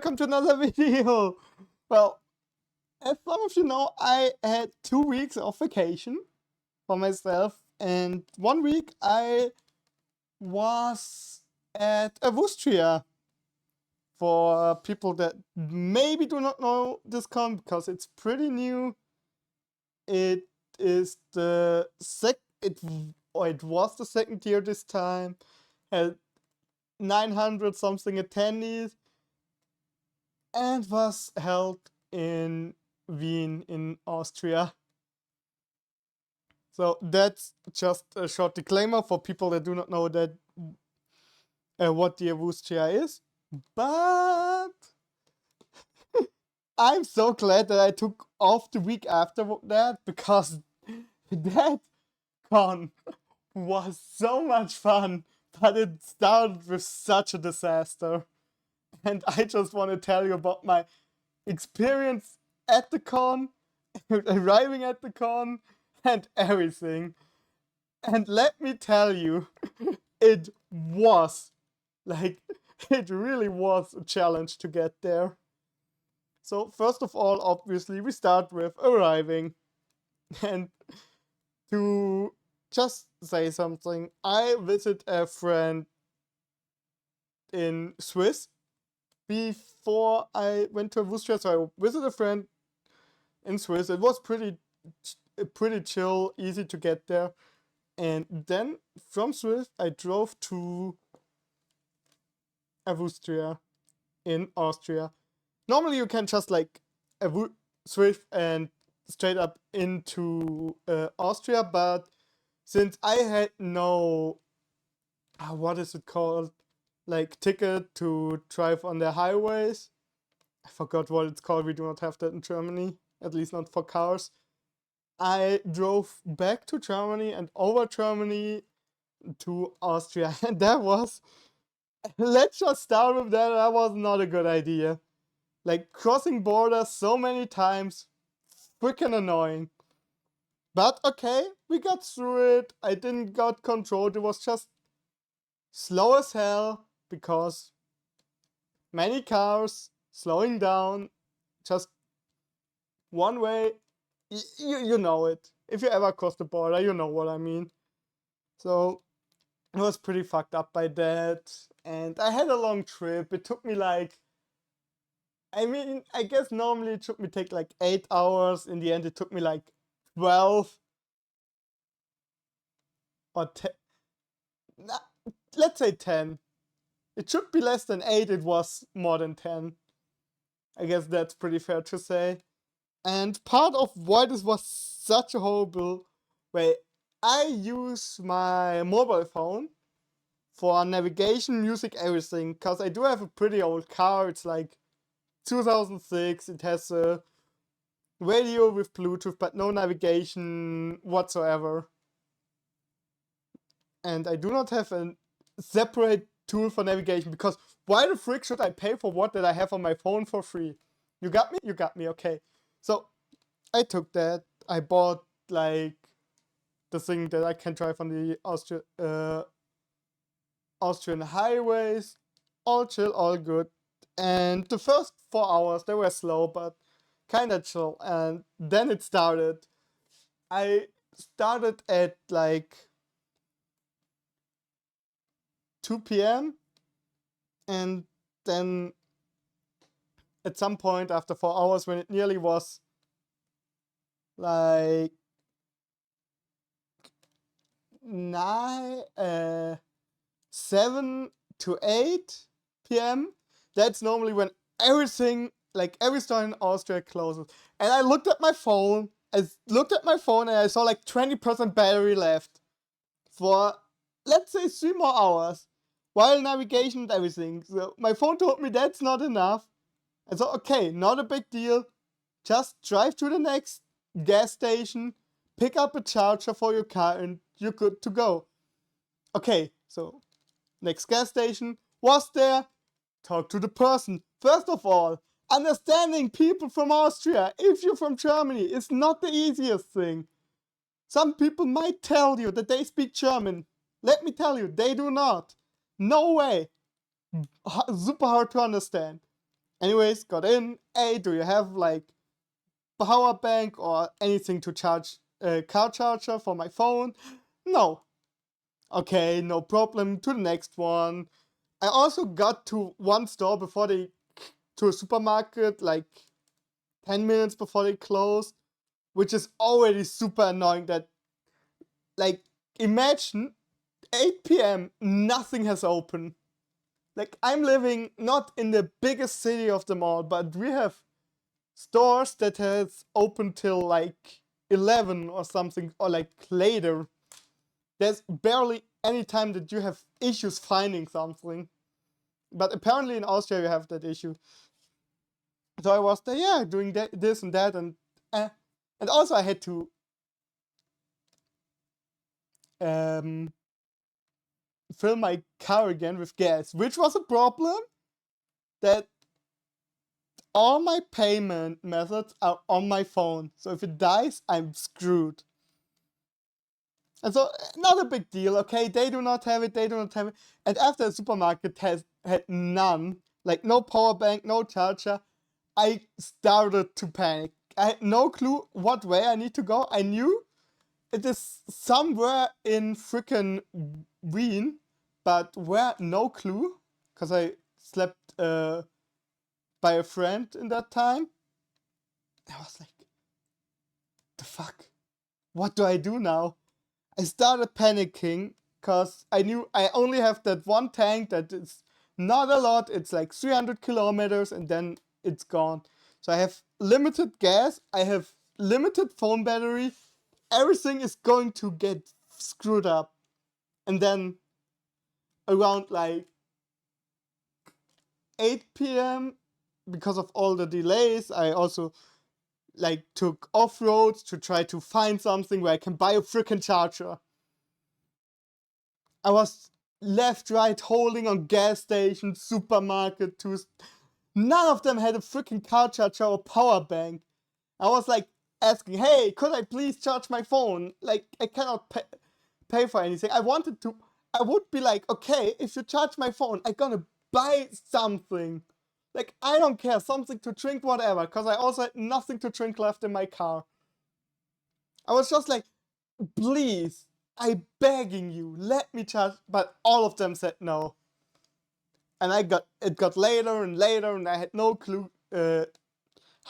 welcome to another video. Well, as some of you know, I had 2 weeks of vacation for myself, and 1 week I was at Awoostria. For people that maybe do not know this con because it's pretty new, it is it was the second year this time. Had 900 something attendees and was held in Wien in Austria. So that's just a short disclaimer for people that do not know that what the Awoostria is. But I'm so glad that I took off the week after that, because that con was so much fun, but it started with such a disaster. And I just want to tell you about my experience at the con, arriving at the con, and everything. And let me tell you, it really was a challenge to get there. So first of all, obviously, we start with arriving. And to just say something, I visited a friend in Swiss before I went to Awoostria. So I visited a friend in Swiss. It was pretty chill, easy to get there. And then from Swiss, I drove to Awoostria in Austria. Normally you can just like Swift and straight up into Austria, but since I had no, what is it called, like ticket to drive on the highways, I forgot what it's called, we do not have that in Germany, at least not for cars. I drove back to Germany and over Germany to Austria, and that was, let's just start with that was not a good idea. Like, crossing borders so many times, freaking annoying. But okay, we got through it. I didn't got controlled. It was just slow as hell because many cars slowing down, just one way. You know it. If you ever cross the border, you know what I mean. So I was pretty fucked up by that. And I had a long trip. It took me like, I guess normally it should me take like 8 hours. In the end, it took me like 12 or 10. Let's say 10. It should be less than 8. It was more than 10. I guess that's pretty fair to say. And part of why this was such a horrible way, I use my mobile phone for navigation, music, everything, because I do have a pretty old car. It's like 2006. It has a radio with Bluetooth, but no navigation whatsoever. And I do not have a separate tool for navigation, because why the frick should I pay for what that I have on my phone for free? You got me? You got me, okay. So I took that. I bought like the thing that I can drive on the Austrian highways. All chill, all good. And the first 4 hours, they were slow, but kinda chill. And then it started. I started at like 2 p.m. and then at some point after 4 hours, when it nearly was like 7 to 8 p.m. That's normally when everything, like every store in Austria closes. And I looked at my phone, and I saw like 20% battery left for, let's say, 3 more hours while navigation and everything. So my phone told me that's not enough. I thought, okay, not a big deal. Just drive to the next gas station, pick up a charger for your car, and you're good to go. Okay, so next gas station was there. Talk to the person. First of all, understanding people from Austria, if you're from Germany, is not the easiest thing. Some people might tell you that they speak German. Let me tell you, they do not. No way. Super hard to understand. Anyways, got in. Hey, do you have like power bank or anything to charge a car charger for my phone? No. Okay, no problem. To the next one. I also got to one store to a supermarket like 10 minutes before they closed, which is already super annoying that, like, imagine 8 p.m. nothing has opened. Like, I'm living not in the biggest city of them all, but we have stores that has open till like 11 or something, or like later. There's barely any time that you have issues finding something. But apparently in Austria you have that issue. So I was there, yeah, doing this and that, and also I had to fill my car again with gas, which was a problem. That all my payment methods are on my phone, so if it dies, I'm screwed. And so, not a big deal, okay? They do not have it, And after the supermarket had none, like no power bank, no charger, I started to panic. I had no clue what way I need to go. I knew it is somewhere in frickin' Wien, but where, no clue, because I slept by a friend in that time. I was like, the fuck? What do I do now? I started panicking because I knew I only have that one tank that is not a lot. It's like 300 kilometers and then it's gone. So I have limited gas. I have limited phone battery. Everything is going to get screwed up. And then around like 8 p.m., because of all the delays, I also like took off-roads to try to find something where I can buy a freaking charger. I was left, right, holding on gas stations, supermarket, none of them had a freaking car charger or power bank. I was like asking, hey, could I please charge my phone? Like, I cannot pay for anything. I would be like, okay, if you charge my phone, I'm gonna buy something. Like, I don't care, something to drink, whatever, because I also had nothing to drink left in my car. I was just like, please, I'm begging you, let me charge. But all of them said no. And it got later and later, and I had no clue how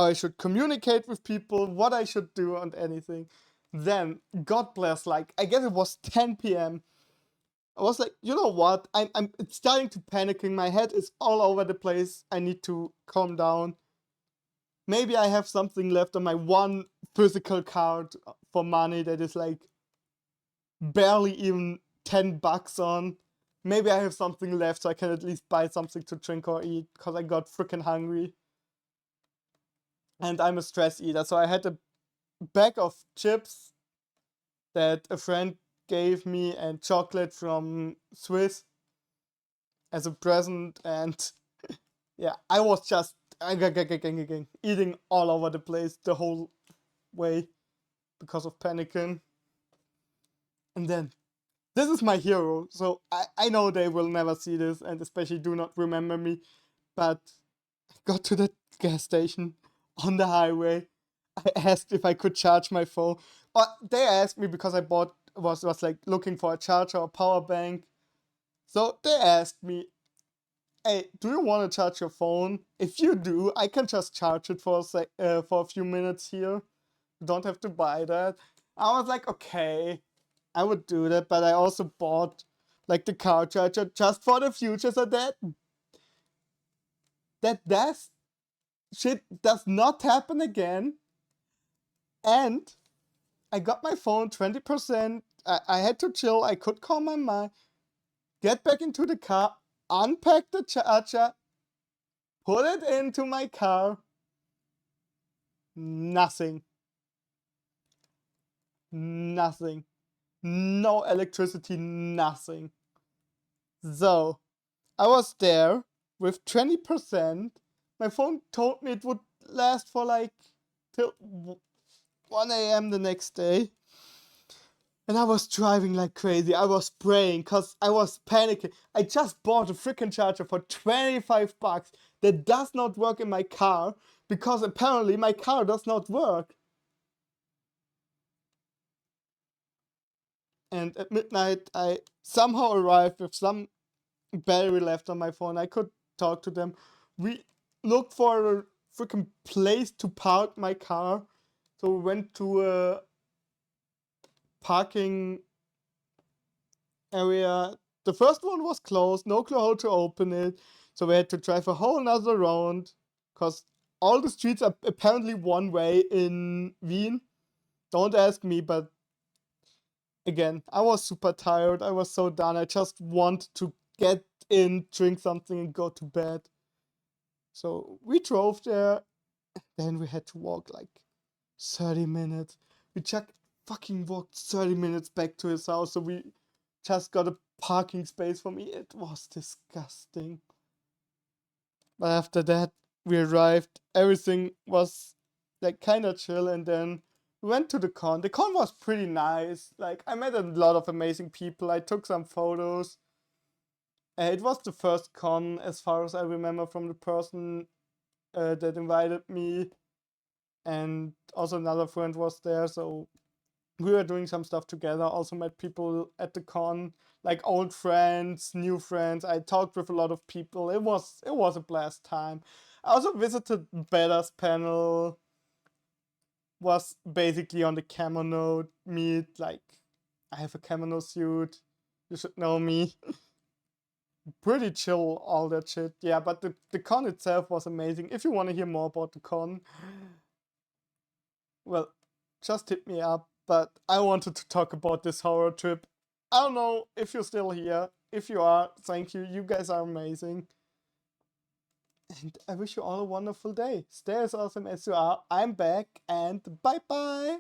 I should communicate with people, what I should do, and anything. Then, God bless, like, I guess it was 10 p.m. I was like, you know what? I'm starting to panicking. My head is all over the place. I need to calm down. Maybe I have something left on my one physical card for money that is like barely even $10 on. Maybe I have something left so I can at least buy something to drink or eat because I got freaking hungry. And I'm a stress eater, so I had a bag of chips that a friend gave me and chocolate from Swiss as a present, and yeah, I was just eating all over the place the whole way because of panicking. And then, this is my hero, so I know they will never see this and especially do not remember me, but I got to the gas station on the highway. I asked if I could charge my phone. Or they asked me because I was like looking for a charger or power bank. So they asked me, hey, do you want to charge your phone? If you do, I can just charge it for a few minutes here. You don't have to buy that. I was like, okay, I would do that, but I also bought like the car charger just for the future so that shit does not happen again. And I got my phone 20%. I had to chill. I could calm my mind, get back into the car, unpack the charger, put it into my car. Nothing. Nothing. No electricity, nothing. So, I was there with 20%. My phone told me it would last for like till 1 a.m. the next day. And I was driving like crazy. I was praying because I was panicking. I just bought a freaking charger for $25. that does not work in my car, because apparently my car does not work. And at midnight, I somehow arrived with some battery left on my phone. I could talk to them. We looked for a freaking place to park my car. So we went to a parking area. The first one was closed, no clue how to open it. So we had to drive a whole nother round, because all the streets are apparently one way in Wien. Don't ask me, but again, I was super tired. I was so done. I just wanted to get in, drink something, and go to bed. So we drove there. Then we had to walk like 30 minutes. We just fucking walked 30 minutes back to his house. So we just got a parking space for me. It was disgusting. But after that, we arrived. Everything was like kind of chill. And then we went to the con. The con was pretty nice. Like, I met a lot of amazing people. I took some photos. It was the first con, as far as I remember, from the person that invited me. And also another friend was there. So we were doing some stuff together. Also met people at the con, like old friends, new friends. I talked with a lot of people. It was a blast time. I also visited Betta's panel. Was basically on the Camo meet. Like, I have a Camo suit. You should know me. Pretty chill, all that shit. Yeah, but the con itself was amazing. If you want to hear more about the con, well, just hit me up. But I wanted to talk about this horror trip. I don't know if you're still here. If you are, thank you. You guys are amazing. And I wish you all a wonderful day. Stay as awesome as you are. I'm back, and bye bye.